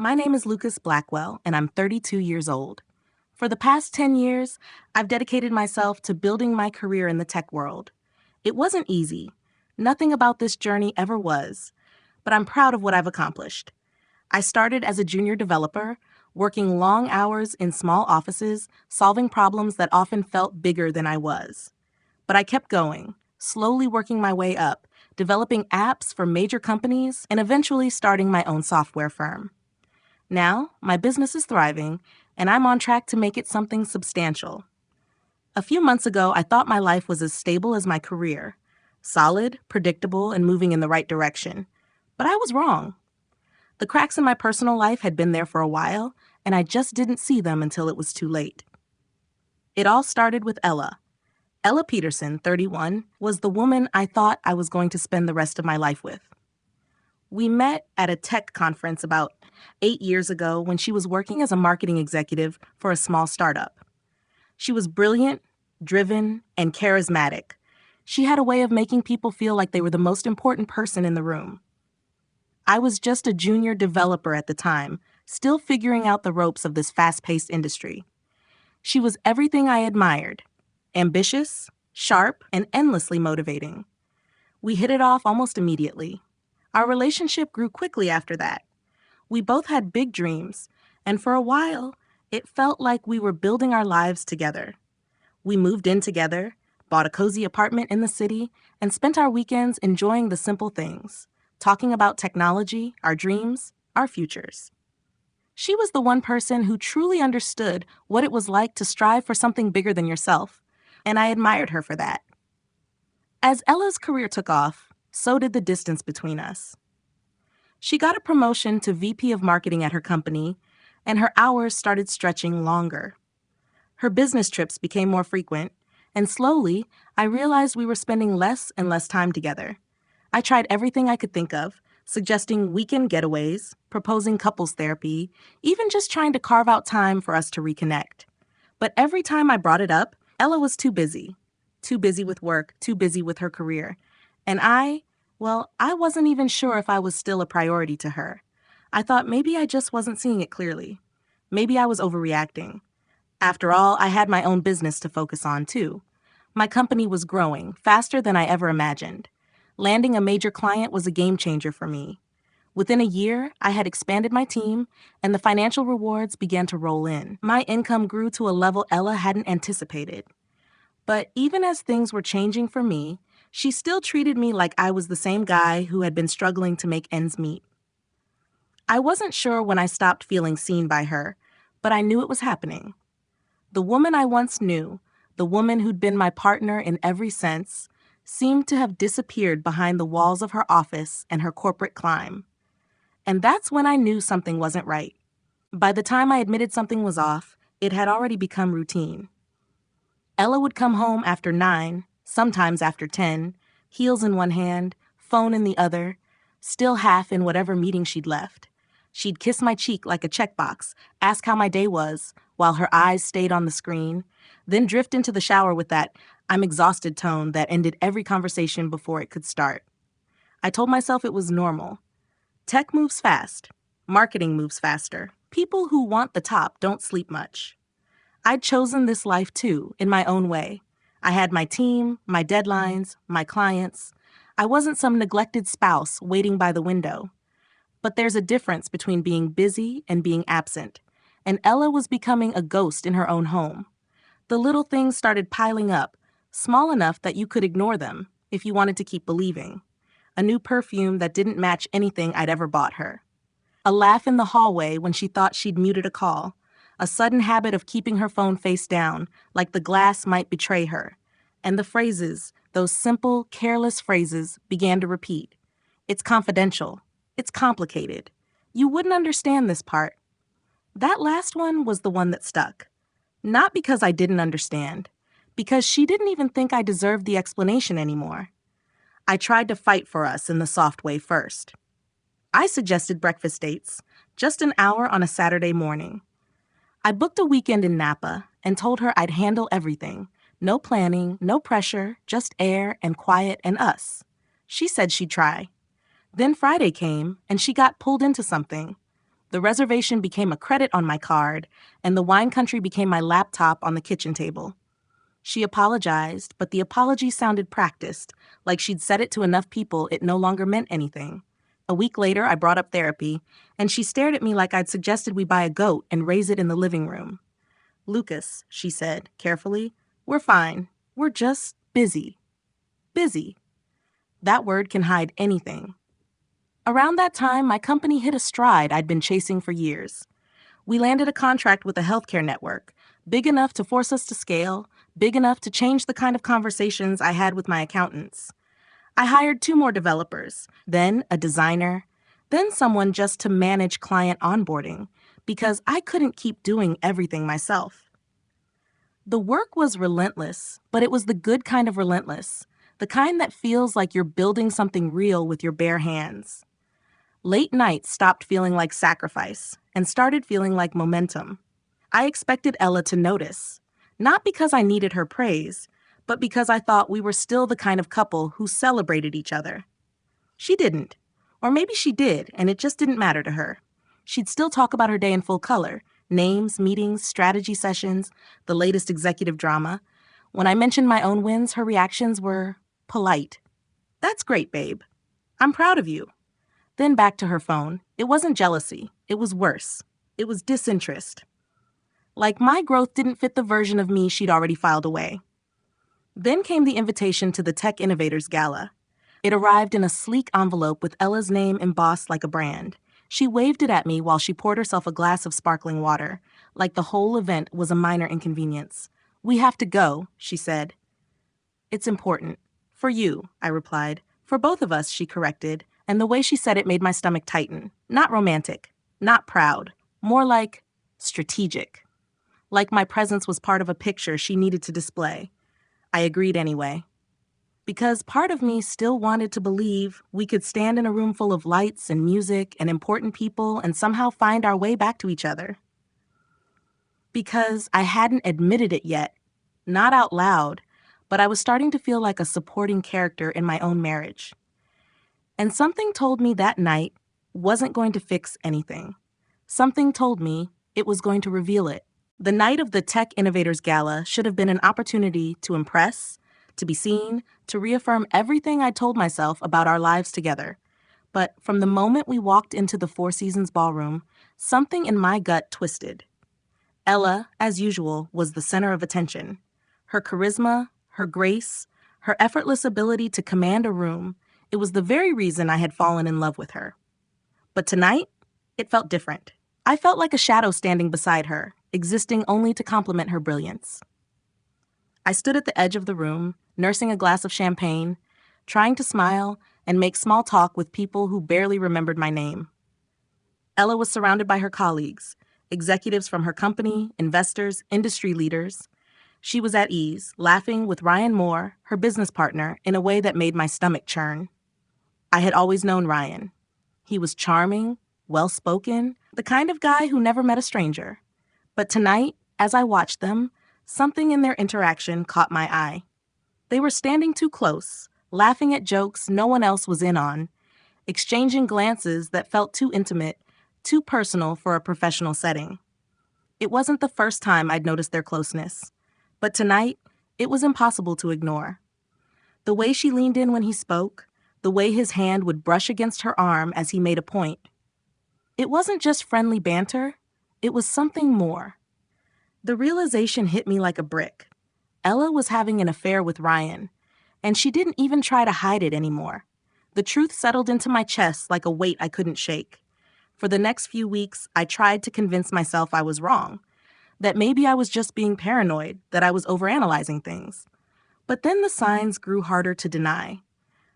My name is Lucas Blackwell, and I'm 32 years old. For the past 10 years, I've dedicated myself to building my career in the tech world. It wasn't easy. Nothing about this journey ever was, but I'm proud of what I've accomplished. I started as a junior developer, working long hours in small offices, solving problems that often felt bigger than I was. But I kept going, slowly working my way up, developing apps for major companies, and eventually starting my own software firm. Now, my business is thriving, and I'm on track to make it something substantial. A few months ago, I thought my life was as stable as my career, solid, predictable, and moving in the right direction. But I was wrong. The cracks in my personal life had been there for a while, and I just didn't see them until it was too late. It all started with Ella. Ella Peterson, 31, was the woman I thought I was going to spend the rest of my life with. We met at a tech conference about 8 years ago when she was working as a marketing executive for a small startup. She was brilliant, driven, and charismatic. She had a way of making people feel like they were the most important person in the room. I was just a junior developer at the time, still figuring out the ropes of this fast-paced industry. She was everything I admired: ambitious, sharp, and endlessly motivating. We hit it off almost immediately. Our relationship grew quickly after that. We both had big dreams, and for a while, it felt like we were building our lives together. We moved in together, bought a cozy apartment in the city, and spent our weekends enjoying the simple things, talking about technology, our dreams, our futures. She was the one person who truly understood what it was like to strive for something bigger than yourself, and I admired her for that. As Ella's career took off, so did the distance between us. She got a promotion to VP of marketing at her company, and her hours started stretching longer. Her business trips became more frequent, and slowly, I realized we were spending less and less time together. I tried everything I could think of, suggesting weekend getaways, proposing couples therapy, even just trying to carve out time for us to reconnect. But every time I brought it up, Ella was too busy. Too busy with work, too busy with her career. And I wasn't even sure if I was still a priority to her. I thought maybe I just wasn't seeing it clearly. Maybe I was overreacting. After all, I had my own business to focus on, too. My company was growing faster than I ever imagined. Landing a major client was a game changer for me. Within a year, I had expanded my team, and the financial rewards began to roll in. My income grew to a level Ella hadn't anticipated. But even as things were changing for me, she still treated me like I was the same guy who had been struggling to make ends meet. I wasn't sure when I stopped feeling seen by her, but I knew it was happening. The woman I once knew, the woman who'd been my partner in every sense, seemed to have disappeared behind the walls of her office and her corporate climb. And that's when I knew something wasn't right. By the time I admitted something was off, it had already become routine. Ella would come home after 9, sometimes after 10, heels in one hand, phone in the other, still half in whatever meeting she'd left. She'd kiss my cheek like a checkbox, ask how my day was, while her eyes stayed on the screen, then drift into the shower with that "I'm exhausted" tone that ended every conversation before it could start. I told myself it was normal. Tech moves fast. Marketing moves faster. People who want the top don't sleep much. I'd chosen this life too, in my own way. I had my team, my deadlines, my clients. I wasn't some neglected spouse waiting by the window. But there's a difference between being busy and being absent, and Ella was becoming a ghost in her own home. The little things started piling up, small enough that you could ignore them if you wanted to keep believing. A new perfume that didn't match anything I'd ever bought her. A laugh in the hallway when she thought she'd muted a call. A sudden habit of keeping her phone face down, like the glass might betray her. And the phrases, those simple, careless phrases, began to repeat. "It's confidential. It's complicated. You wouldn't understand this part." That last one was the one that stuck. Not because I didn't understand, because she didn't even think I deserved the explanation anymore. I tried to fight for us in the soft way first. I suggested breakfast dates, just an hour on a Saturday morning. I booked a weekend in Napa and told her I'd handle everything. No planning, no pressure, just air and quiet and us. She said she'd try. Then Friday came, and she got pulled into something. The reservation became a credit on my card, and the wine country became my laptop on the kitchen table. She apologized, but the apology sounded practiced, like she'd said it to enough people it no longer meant anything. A week later, I brought up therapy, and she stared at me like I'd suggested we buy a goat and raise it in the living room. "Lucas," she said, carefully, "we're fine. We're just busy." Busy. That word can hide anything. Around that time, my company hit a stride I'd been chasing for years. We landed a contract with a healthcare network, big enough to force us to scale, big enough to change the kind of conversations I had with my accountants. I hired 2 more developers, then a designer, then someone just to manage client onboarding, because I couldn't keep doing everything myself. The work was relentless, but it was the good kind of relentless, the kind that feels like you're building something real with your bare hands. Late nights stopped feeling like sacrifice and started feeling like momentum. I expected Ella to notice, not because I needed her praise, but because I thought we were still the kind of couple who celebrated each other. She didn't. Or maybe she did, and it just didn't matter to her. She'd still talk about her day in full color: names, meetings, strategy sessions, the latest executive drama. When I mentioned my own wins, her reactions were polite. "That's great, babe. I'm proud of you." Then back to her phone. It wasn't jealousy. It was worse. It was disinterest. Like my growth didn't fit the version of me she'd already filed away. Then came the invitation to the Tech Innovators Gala. It arrived in a sleek envelope with Ella's name embossed like a brand. She waved it at me while she poured herself a glass of sparkling water, like the whole event was a minor inconvenience. "We have to go," she said. "It's important. For you," I replied. "For both of us," she corrected, and the way she said it made my stomach tighten. Not romantic, not proud, more like strategic. Like my presence was part of a picture she needed to display. I agreed anyway. Because part of me still wanted to believe we could stand in a room full of lights and music and important people and somehow find our way back to each other. Because I hadn't admitted it yet, not out loud, but I was starting to feel like a supporting character in my own marriage. And something told me that night wasn't going to fix anything. Something told me it was going to reveal it. The night of the Tech Innovators Gala should have been an opportunity to impress, to be seen, to reaffirm everything I told myself about our lives together. But from the moment we walked into the Four Seasons ballroom, something in my gut twisted. Ella, as usual, was the center of attention. Her charisma, her grace, her effortless ability to command a room, it was the very reason I had fallen in love with her. But tonight, it felt different. I felt like a shadow standing beside her, existing only to complement her brilliance. I stood at the edge of the room, nursing a glass of champagne, trying to smile and make small talk with people who barely remembered my name. Ella was surrounded by her colleagues, executives from her company, investors, industry leaders. She was at ease, laughing with Ryan Moore, her business partner, in a way that made my stomach churn. I had always known Ryan. He was charming, well-spoken, the kind of guy who never met a stranger. But tonight, as I watched them, something in their interaction caught my eye. They were standing too close, laughing at jokes no one else was in on, exchanging glances that felt too intimate, too personal for a professional setting. It wasn't the first time I'd noticed their closeness, but tonight, it was impossible to ignore. The way she leaned in when he spoke, the way his hand would brush against her arm as he made a point. It wasn't just friendly banter, it was something more. The realization hit me like a brick. Ella was having an affair with Ryan, and she didn't even try to hide it anymore. The truth settled into my chest like a weight I couldn't shake. For the next few weeks, I tried to convince myself I was wrong, that maybe I was just being paranoid, that I was overanalyzing things. But then the signs grew harder to deny.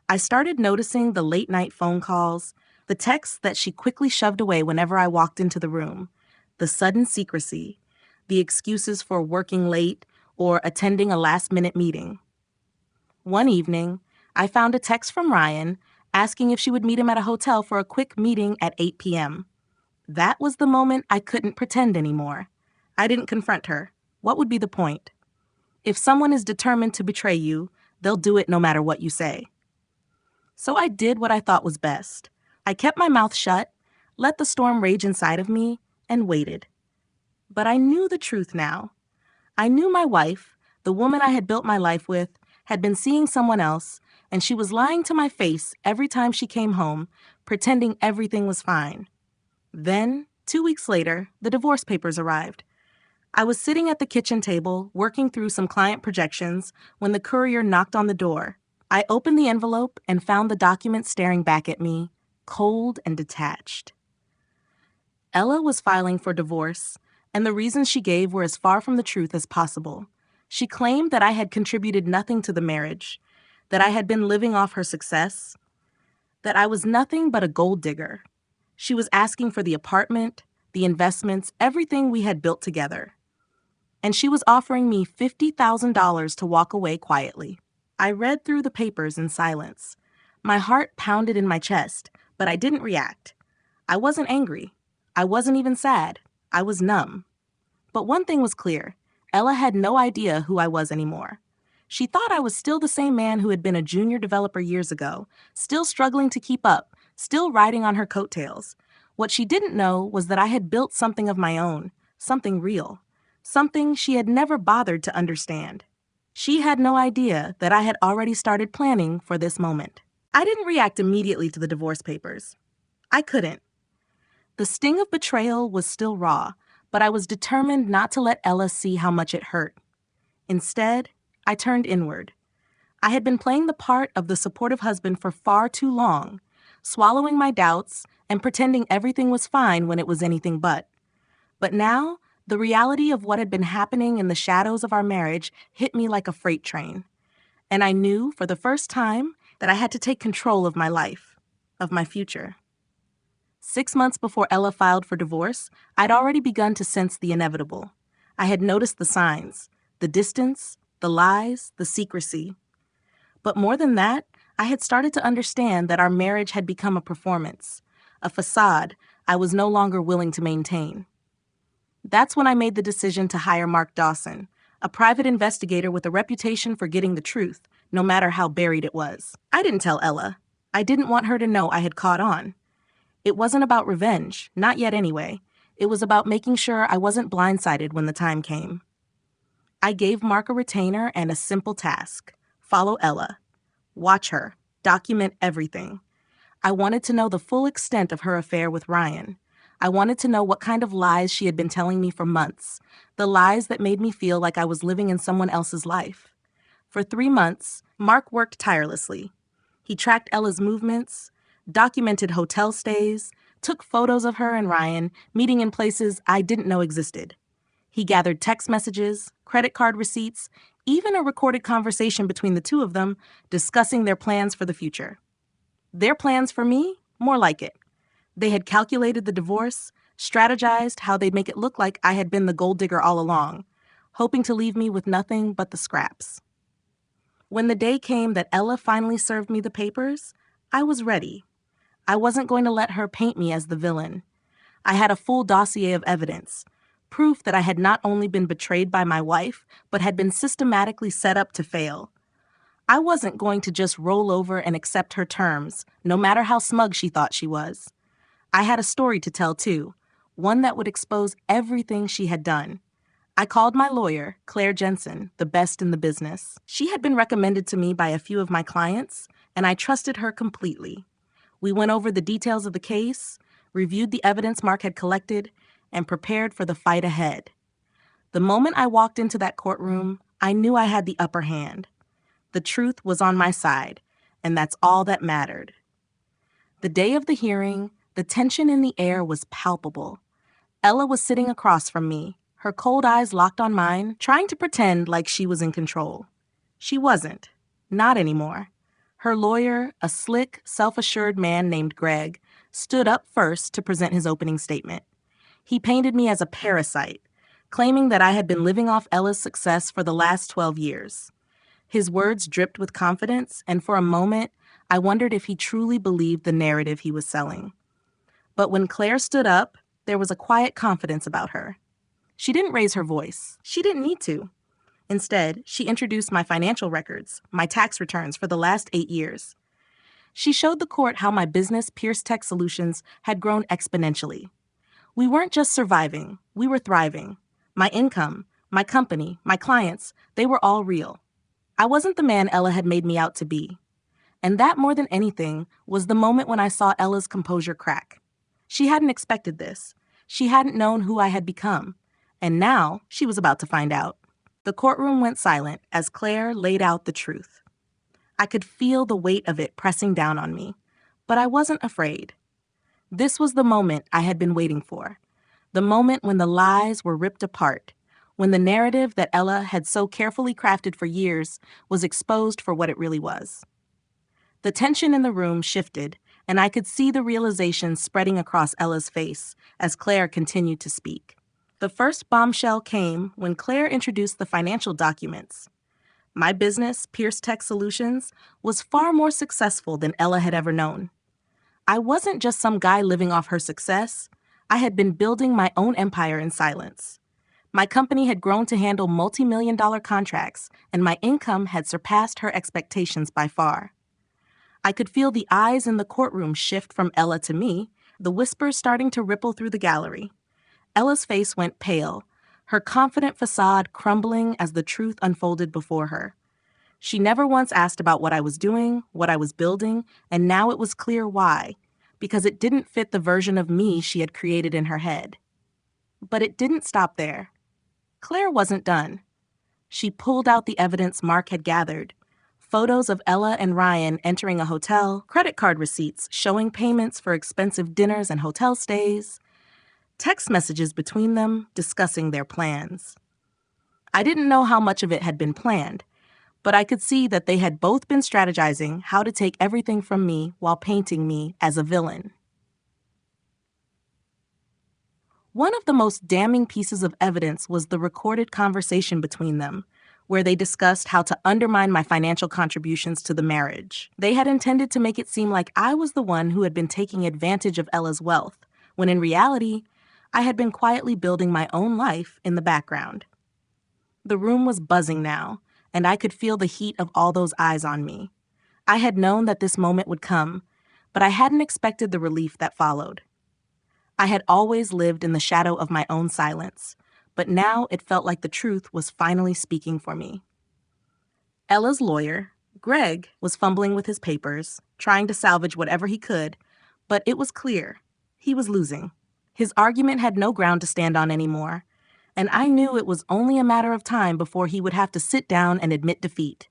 I started noticing the late-night phone calls, the texts that she quickly shoved away whenever I walked into the room, the sudden secrecy, the excuses for working late or attending a last-minute meeting. One evening, I found a text from Ryan asking if she would meet him at a hotel for a quick meeting at 8 p.m. That was the moment I couldn't pretend anymore. I didn't confront her. What would be the point? If someone is determined to betray you, they'll do it no matter what you say. So I did what I thought was best. I kept my mouth shut. let the storm rage inside of me, and waited. But I knew the truth now. I knew my wife, the woman I had built my life with, had been seeing someone else, and she was lying to my face every time she came home, pretending everything was fine. Then, 2 weeks later, the divorce papers arrived. I was sitting at the kitchen table, working through some client projections, when the courier knocked on the door. I opened the envelope and found the document staring back at me, cold and detached. Ella was filing for divorce, and the reasons she gave were as far from the truth as possible. She claimed that I had contributed nothing to the marriage, that I had been living off her success, that I was nothing but a gold digger. She was asking for the apartment, the investments, everything we had built together. And she was offering me $50,000 to walk away quietly. I read through the papers in silence. My heart pounded in my chest, but I didn't react. I wasn't angry. I wasn't even sad. I was numb. But one thing was clear. Ella had no idea who I was anymore. She thought I was still the same man who had been a junior developer years ago, still struggling to keep up, still riding on her coattails. What she didn't know was that I had built something of my own, something real, something she had never bothered to understand. She had no idea that I had already started planning for this moment. I didn't react immediately to the divorce papers. I couldn't. The sting of betrayal was still raw, but I was determined not to let Ella see how much it hurt. Instead, I turned inward. I had been playing the part of the supportive husband for far too long, swallowing my doubts and pretending everything was fine when it was anything but. But now, the reality of what had been happening in the shadows of our marriage hit me like a freight train. And I knew, for the first time, that I had to take control of my life, of my future. 6 months before Ella filed for divorce, I'd already begun to sense the inevitable. I had noticed the signs, the distance, the lies, the secrecy. But more than that, I had started to understand that our marriage had become a performance, a facade I was no longer willing to maintain. That's when I made the decision to hire Mark Dawson, a private investigator with a reputation for getting the truth, no matter how buried it was. I didn't tell Ella. I didn't want her to know I had caught on. It wasn't about revenge, not yet anyway. It was about making sure I wasn't blindsided when the time came. I gave Mark a retainer and a simple task: follow Ella. Watch her. Document everything. I wanted to know the full extent of her affair with Ryan. I wanted to know what kind of lies she had been telling me for months, the lies that made me feel like I was living in someone else's life. For 3 months, Mark worked tirelessly. He tracked Ella's movements, documented hotel stays, took photos of her and Ryan meeting in places I didn't know existed. He gathered text messages, credit card receipts, even a recorded conversation between the two of them discussing their plans for the future. Their plans for me? More like it. They had calculated the divorce, strategized how they'd make it look like I had been the gold digger all along, hoping to leave me with nothing but the scraps. When the day came that Ella finally served me the papers, I was ready. I wasn't going to let her paint me as the villain. I had a full dossier of evidence, proof that I had not only been betrayed by my wife, but had been systematically set up to fail. I wasn't going to just roll over and accept her terms, no matter how smug she thought she was. I had a story to tell, too, one that would expose everything she had done. I called my lawyer, Claire Jensen, the best in the business. She had been recommended to me by a few of my clients, and I trusted her completely. We went over the details of the case, reviewed the evidence Mark had collected, and prepared for the fight ahead. The moment I walked into that courtroom, I knew I had the upper hand. The truth was on my side, and that's all that mattered. The day of the hearing, the tension in the air was palpable. Ella was sitting across from me, her cold eyes locked on mine, trying to pretend like she was in control. She wasn't. Not anymore. Her lawyer, a slick, self-assured man named Greg, stood up first to present his opening statement. He painted me as a parasite, claiming that I had been living off Ella's success for the last 12 years. His words dripped with confidence, and for a moment, I wondered if he truly believed the narrative he was selling. But when Claire stood up, there was a quiet confidence about her. She didn't raise her voice. She didn't need to. Instead, she introduced my financial records, my tax returns for the last 8 years. She showed the court how my business, Pierce Tech Solutions, had grown exponentially. We weren't just surviving, we were thriving. My income, my company, my clients, they were all real. I wasn't the man Ella had made me out to be. And that, more than anything, was the moment when I saw Ella's composure crack. She hadn't expected this. She hadn't known who I had become. And now she was about to find out. The courtroom went silent as Claire laid out the truth. I could feel the weight of it pressing down on me, but I wasn't afraid. This was the moment I had been waiting for. The moment when the lies were ripped apart, when the narrative that Ella had so carefully crafted for years was exposed for what it really was. The tension in the room shifted, and I could see the realization spreading across Ella's face as Claire continued to speak. The first bombshell came when Claire introduced the financial documents. My business, Pierce Tech Solutions, was far more successful than Ella had ever known. I wasn't just some guy living off her success. I had been building my own empire in silence. My company had grown to handle multi-million-dollar contracts, and my income had surpassed her expectations by far. I could feel the eyes in the courtroom shift from Ella to me, the whispers starting to ripple through the gallery. Ella's face went pale, her confident facade crumbling as the truth unfolded before her. She never once asked about what I was doing, what I was building, and now it was clear why, because it didn't fit the version of me she had created in her head. But it didn't stop there. Claire wasn't done. She pulled out the evidence Mark had gathered. Photos of Ella and Ryan entering a hotel, credit card receipts showing payments for expensive dinners and hotel stays, text messages between them discussing their plans. I didn't know how much of it had been planned, but I could see that they had both been strategizing how to take everything from me while painting me as a villain. One of the most damning pieces of evidence was the recorded conversation between them, where they discussed how to undermine my financial contributions to the marriage. They had intended to make it seem like I was the one who had been taking advantage of Ella's wealth, when in reality, I had been quietly building my own life in the background. The room was buzzing now, and I could feel the heat of all those eyes on me. I had known that this moment would come, but I hadn't expected the relief that followed. I had always lived in the shadow of my own silence, but now it felt like the truth was finally speaking for me. Ella's lawyer, Greg, was fumbling with his papers, trying to salvage whatever he could, but it was clear he was losing. His argument had no ground to stand on anymore, and I knew it was only a matter of time before he would have to sit down and admit defeat.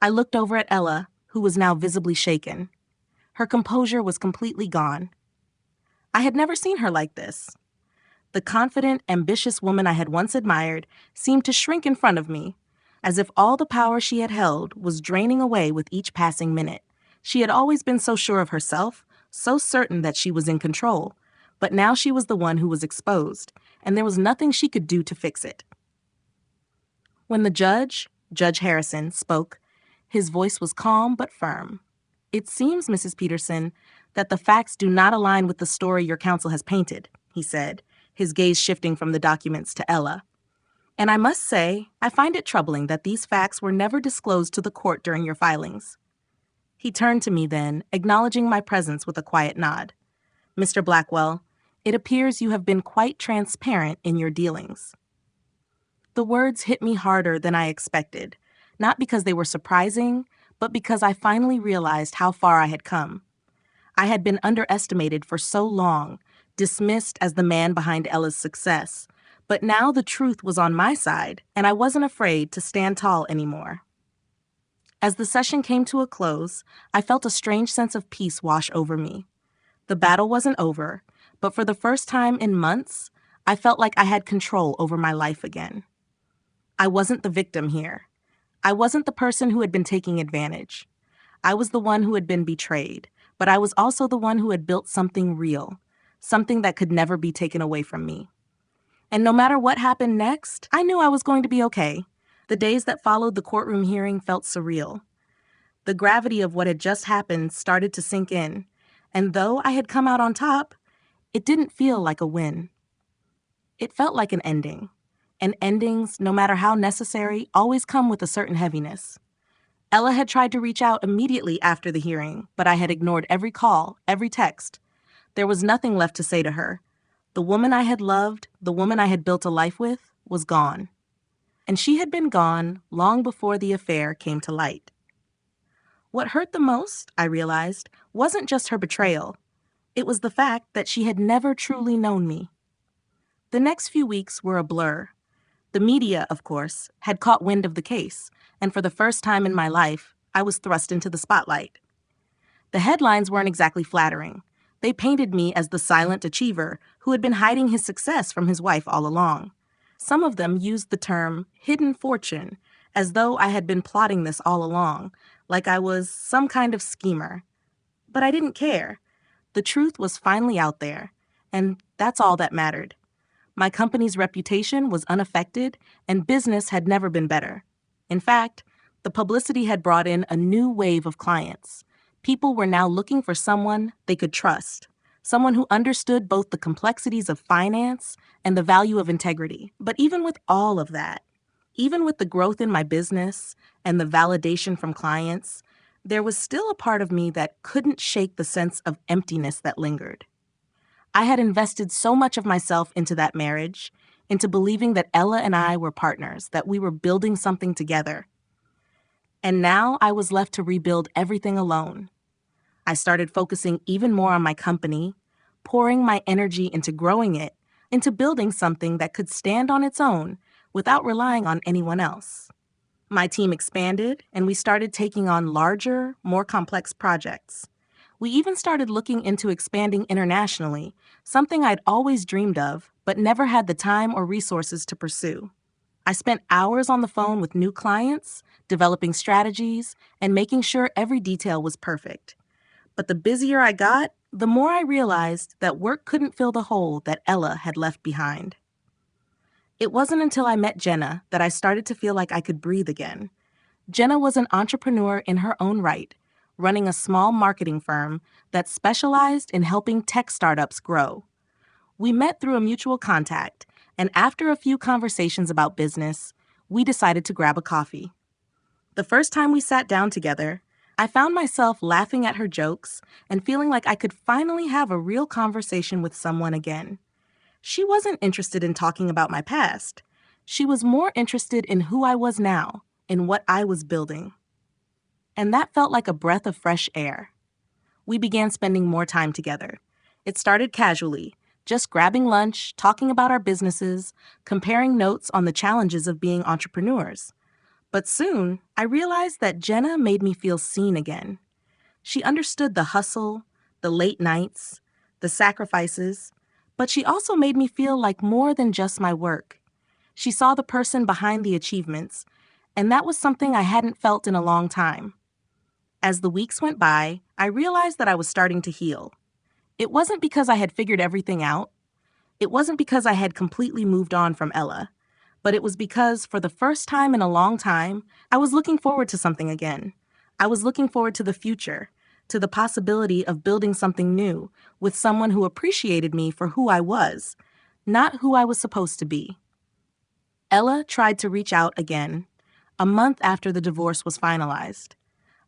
I looked over at Ella, who was now visibly shaken. Her composure was completely gone. I had never seen her like this. The confident, ambitious woman I had once admired seemed to shrink in front of me, as if all the power she had held was draining away with each passing minute. She had always been so sure of herself, so certain that she was in control, but now she was the one who was exposed, and there was nothing she could do to fix it. When the judge, Judge Harrison, spoke, his voice was calm but firm. "It seems, Mrs. Peterson, that the facts do not align with the story your counsel has painted," he said, his gaze shifting from the documents to Ella. "And I must say, I find it troubling that these facts were never disclosed to the court during your filings." He turned to me then, acknowledging my presence with a quiet nod. "Mr. Blackwell, it appears you have been quite transparent in your dealings." The words hit me harder than I expected, not because they were surprising, but because I finally realized how far I had come. I had been underestimated for so long, dismissed as the man behind Ella's success, but now the truth was on my side, and I wasn't afraid to stand tall anymore. As the session came to a close, I felt a strange sense of peace wash over me. The battle wasn't over, but for the first time in months, I felt like I had control over my life again. I wasn't the victim here. I wasn't the person who had been taking advantage. I was the one who had been betrayed, but I was also the one who had built something real, something that could never be taken away from me. And no matter what happened next, I knew I was going to be okay. The days that followed the courtroom hearing felt surreal. The gravity of what had just happened started to sink in, and though I had come out on top, it didn't feel like a win. It felt like an ending, and endings, no matter how necessary, always come with a certain heaviness. Ella had tried to reach out immediately after the hearing, but I had ignored every call, every text. There was nothing left to say to her. The woman I had loved, the woman I had built a life with, was gone. And she had been gone long before the affair came to light. What hurt the most, I realized, wasn't just her betrayal. It was the fact that she had never truly known me. The next few weeks were a blur. The media, of course, had caught wind of the case, and for the first time in my life, I was thrust into the spotlight. The headlines weren't exactly flattering. They painted me as the silent achiever who had been hiding his success from his wife all along. Some of them used the term hidden fortune, as though I had been plotting this all along, like I was some kind of schemer. But I didn't care. The truth was finally out there, and that's all that mattered. My company's reputation was unaffected, and business had never been better. In fact, the publicity had brought in a new wave of clients. People were now looking for someone they could trust, someone who understood both the complexities of finance and the value of integrity. But even with all of that, even with the growth in my business and the validation from clients, there was still a part of me that couldn't shake the sense of emptiness that lingered. I had invested so much of myself into that marriage, into believing that Ella and I were partners, that we were building something together. And now I was left to rebuild everything alone. I started focusing even more on my company, pouring my energy into growing it, into building something that could stand on its own without relying on anyone else. My team expanded, and we started taking on larger, more complex projects. We even started looking into expanding internationally, something I'd always dreamed of, but never had the time or resources to pursue. I spent hours on the phone with new clients, developing strategies, and making sure every detail was perfect. But the busier I got, the more I realized that work couldn't fill the hole that Ella had left behind. It wasn't until I met Jenna that I started to feel like I could breathe again. Jenna was an entrepreneur in her own right, running a small marketing firm that specialized in helping tech startups grow. We met through a mutual contact, and after a few conversations about business, we decided to grab a coffee. The first time we sat down together, I found myself laughing at her jokes and feeling like I could finally have a real conversation with someone again. She wasn't interested in talking about my past. She was more interested in who I was now, in what I was building. And that felt like a breath of fresh air. We began spending more time together. It started casually, just grabbing lunch, talking about our businesses, comparing notes on the challenges of being entrepreneurs. But soon, I realized that Jenna made me feel seen again. She understood the hustle, the late nights, the sacrifices, but she also made me feel like more than just my work. She saw the person behind the achievements, and that was something I hadn't felt in a long time. As the weeks went by, I realized that I was starting to heal. It wasn't because I had figured everything out. It wasn't because I had completely moved on from Ella. But it was because, for the first time in a long time, I was looking forward to something again. I was looking forward to the future, to the possibility of building something new with someone who appreciated me for who I was, not who I was supposed to be. Ella tried to reach out again, a month after the divorce was finalized.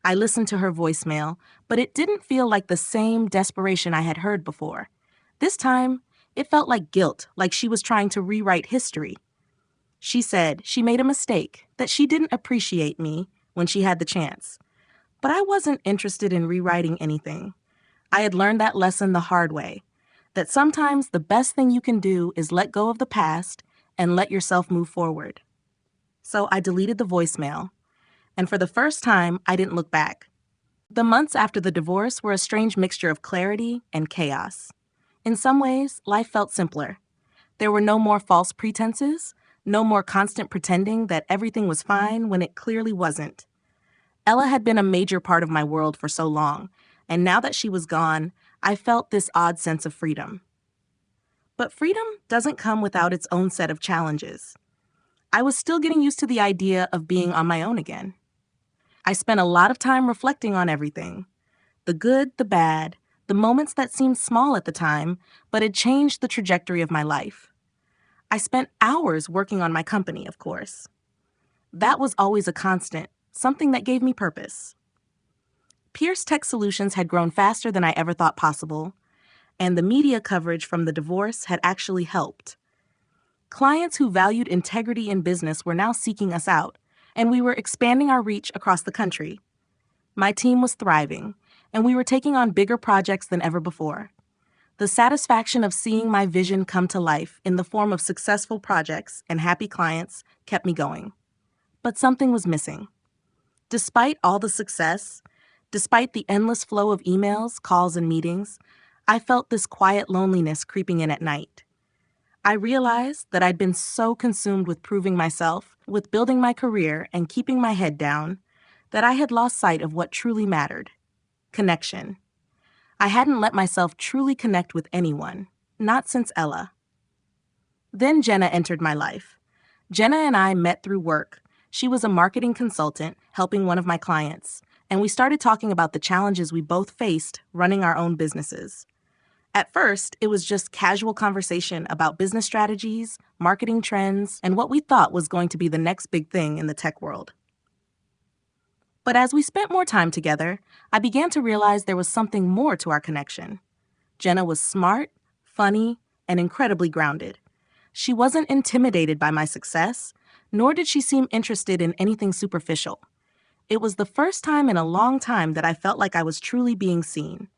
I listened to her voicemail, but it didn't feel like the same desperation I had heard before. This time, it felt like guilt, like she was trying to rewrite history. She said she made a mistake, that she didn't appreciate me when she had the chance. But I wasn't interested in rewriting anything. I had learned that lesson the hard way, that sometimes the best thing you can do is let go of the past and let yourself move forward. So I deleted the voicemail, and for the first time, I didn't look back. The months after the divorce were a strange mixture of clarity and chaos. In some ways, life felt simpler. There were no more false pretenses, no more constant pretending that everything was fine when it clearly wasn't. Ella had been a major part of my world for so long, and now that she was gone, I felt this odd sense of freedom. But freedom doesn't come without its own set of challenges. I was still getting used to the idea of being on my own again. I spent a lot of time reflecting on everything. The good, the bad, the moments that seemed small at the time, but had changed the trajectory of my life. I spent hours working on my company, of course. That was always a constant, something that gave me purpose. Pierce Tech Solutions had grown faster than I ever thought possible, and the media coverage from the divorce had actually helped. Clients who valued integrity in business were now seeking us out, and we were expanding our reach across the country. My team was thriving, and we were taking on bigger projects than ever before. The satisfaction of seeing my vision come to life in the form of successful projects and happy clients kept me going. But something was missing. Despite all the success, despite the endless flow of emails, calls, and meetings, I felt this quiet loneliness creeping in at night. I realized that I'd been so consumed with proving myself, with building my career and keeping my head down, that I had lost sight of what truly mattered: connection. I hadn't let myself truly connect with anyone, not since Ella. Then Jenna entered my life. Jenna and I met through work. She was a marketing consultant helping one of my clients, and we started talking about the challenges we both faced running our own businesses. At first, it was just casual conversation about business strategies, marketing trends, and what we thought was going to be the next big thing in the tech world. But as we spent more time together, I began to realize there was something more to our connection. Jenna was smart, funny, and incredibly grounded. She wasn't intimidated by my success, nor did she seem interested in anything superficial. It was the first time in a long time that I felt like I was truly being seen,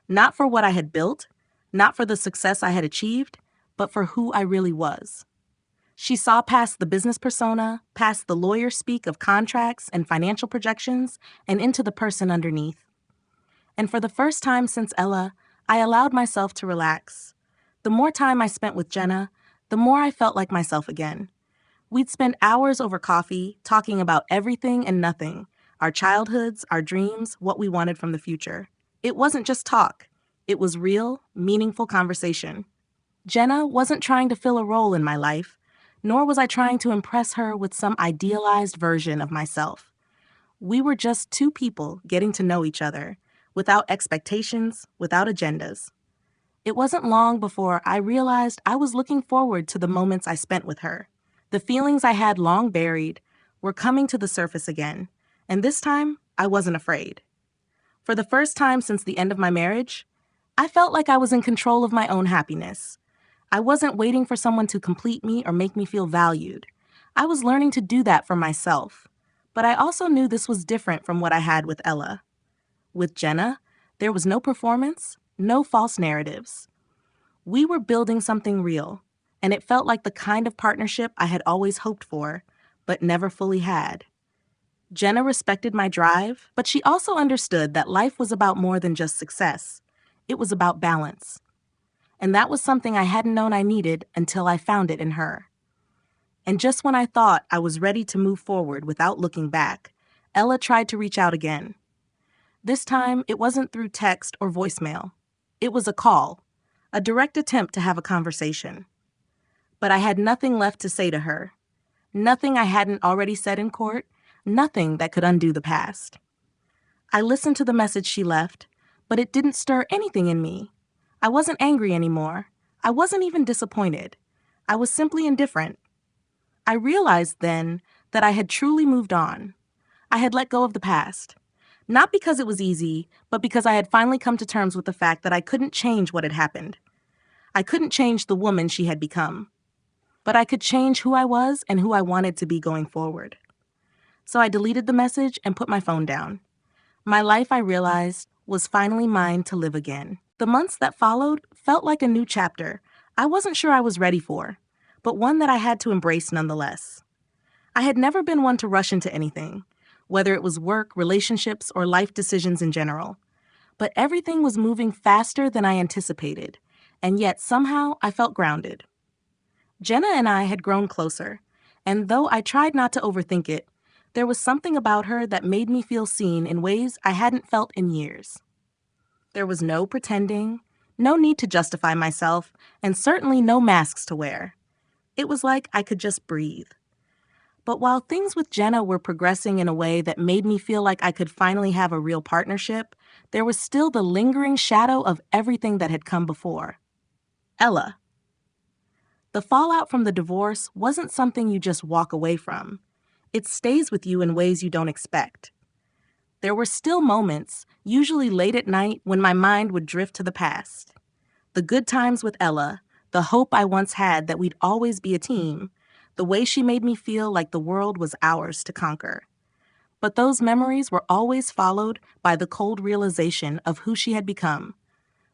not for what I had built, not for the success I had achieved, but for who I really was. She saw past the business persona, past the lawyer speak of contracts and financial projections, and into the person underneath. And for the first time since Ella, I allowed myself to relax. The more time I spent with Jenna, the more I felt like myself again. We'd spend hours over coffee, talking about everything and nothing, our childhoods, our dreams, what we wanted from the future. It wasn't just talk. It was real, meaningful conversation. Jenna wasn't trying to fill a role in my life, nor was I trying to impress her with some idealized version of myself. We were just two people getting to know each other, without expectations, without agendas. It wasn't long before I realized I was looking forward to the moments I spent with her. The feelings I had long buried were coming to the surface again, and this time I wasn't afraid. For the first time since the end of my marriage, I felt like I was in control of my own happiness. I wasn't waiting for someone to complete me or make me feel valued. I was learning to do that for myself. But I also knew this was different from what I had with Ella. With Jenna, there was no performance, no false narratives. We were building something real, and it felt like the kind of partnership I had always hoped for, but never fully had. Jenna respected my drive, but she also understood that life was about more than just success. It was about balance. And that was something I hadn't known I needed until I found it in her. And just when I thought I was ready to move forward without looking back, Ella tried to reach out again. This time, it wasn't through text or voicemail. It was a call, a direct attempt to have a conversation. But I had nothing left to say to her. Nothing I hadn't already said in court, nothing that could undo the past. I listened to the message she left, but it didn't stir anything in me. I wasn't angry anymore. I wasn't even disappointed. I was simply indifferent. I realized then that I had truly moved on. I had let go of the past. Not because it was easy, but because I had finally come to terms with the fact that I couldn't change what had happened. I couldn't change the woman she had become. But I could change who I was and who I wanted to be going forward. So I deleted the message and put my phone down. My life, I realized, was finally mine to live again. The months that followed felt like a new chapter I wasn't sure I was ready for, but one that I had to embrace nonetheless. I had never been one to rush into anything, whether it was work, relationships, or life decisions in general. But everything was moving faster than I anticipated, and yet somehow I felt grounded. Jenna and I had grown closer, and though I tried not to overthink it, there was something about her that made me feel seen in ways I hadn't felt in years. There was no pretending, no need to justify myself, and certainly no masks to wear. It was like I could just breathe. But while things with Jenna were progressing in a way that made me feel like I could finally have a real partnership, there was still the lingering shadow of everything that had come before. Ella. The fallout from the divorce wasn't something you just walk away from. It stays with you in ways you don't expect. There were still moments, usually late at night, when my mind would drift to the past. The good times with Ella, the hope I once had that we'd always be a team, the way she made me feel like the world was ours to conquer. But those memories were always followed by the cold realization of who she had become,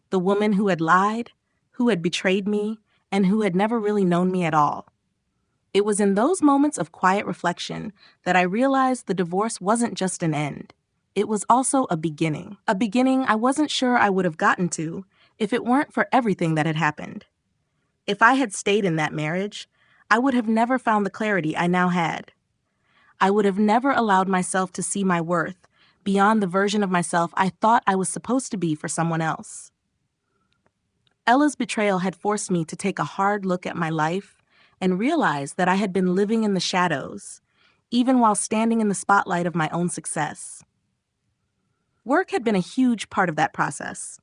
the woman who had lied, who had betrayed me, and who had never really known me at all. It was in those moments of quiet reflection that I realized the divorce wasn't just an end. It was also a beginning I wasn't sure I would have gotten to if it weren't for everything that had happened. If I had stayed in that marriage, I would have never found the clarity I now had. I would have never allowed myself to see my worth beyond the version of myself I thought I was supposed to be for someone else. Ella's betrayal had forced me to take a hard look at my life and realize that I had been living in the shadows, even while standing in the spotlight of my own success. Work had been a huge part of that process.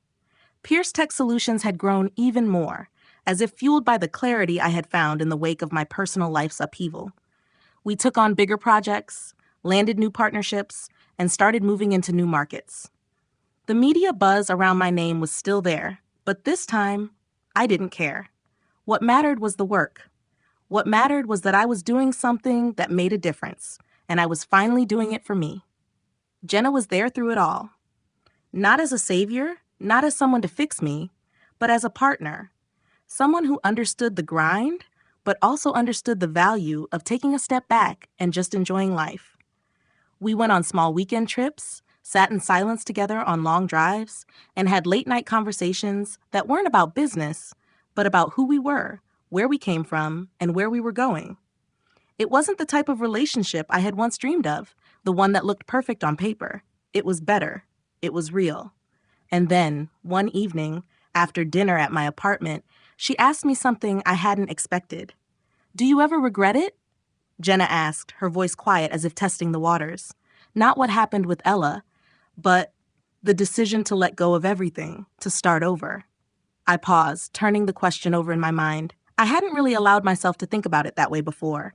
Pierce Tech Solutions had grown even more, as if fueled by the clarity I had found in the wake of my personal life's upheaval. We took on bigger projects, landed new partnerships, and started moving into new markets. The media buzz around my name was still there, but this time, I didn't care. What mattered was the work. What mattered was that I was doing something that made a difference, and I was finally doing it for me. Jenna was there through it all. Not as a savior, not as someone to fix me, but as a partner. Someone who understood the grind, but also understood the value of taking a step back and just enjoying life. We went on small weekend trips, sat in silence together on long drives, and had late-night conversations that weren't about business, but about who we were, where we came from, and where we were going. It wasn't the type of relationship I had once dreamed of, the one that looked perfect on paper. It was better. It was real. And then, one evening, after dinner at my apartment, she asked me something I hadn't expected. "Do you ever regret it?" Jenna asked, her voice quiet as if testing the waters. Not what happened with Ella, but the decision to let go of everything, to start over. I paused, turning the question over in my mind. I hadn't really allowed myself to think about it that way before.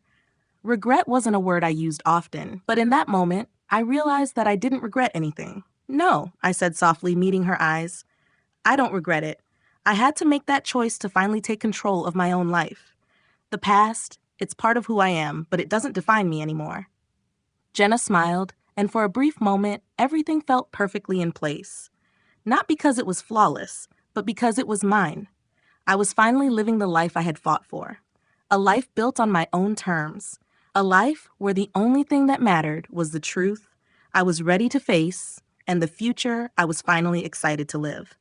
Regret wasn't a word I used often, but in that moment, I realized that I didn't regret anything. "No," I said softly, meeting her eyes. "I don't regret it. I had to make that choice to finally take control of my own life. The past, it's part of who I am, but it doesn't define me anymore." Jenna smiled, and for a brief moment, everything felt perfectly in place. Not because it was flawless, but because it was mine. I was finally living the life I had fought for. A life built on my own terms. A life where the only thing that mattered was the truth I was ready to face and the future I was finally excited to live.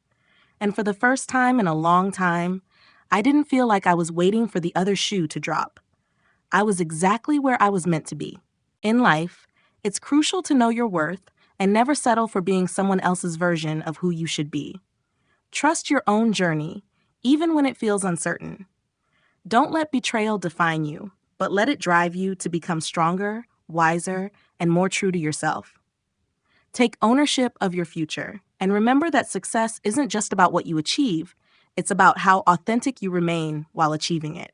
And for the first time in a long time, I didn't feel like I was waiting for the other shoe to drop. I was exactly where I was meant to be. In life, it's crucial to know your worth and never settle for being someone else's version of who you should be. Trust your own journey, even when it feels uncertain. Don't let betrayal define you, but let it drive you to become stronger, wiser, and more true to yourself. Take ownership of your future, and remember that success isn't just about what you achieve, it's about how authentic you remain while achieving it.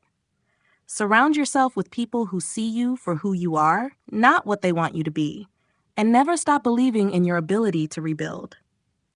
Surround yourself with people who see you for who you are, not what they want you to be, and never stop believing in your ability to rebuild.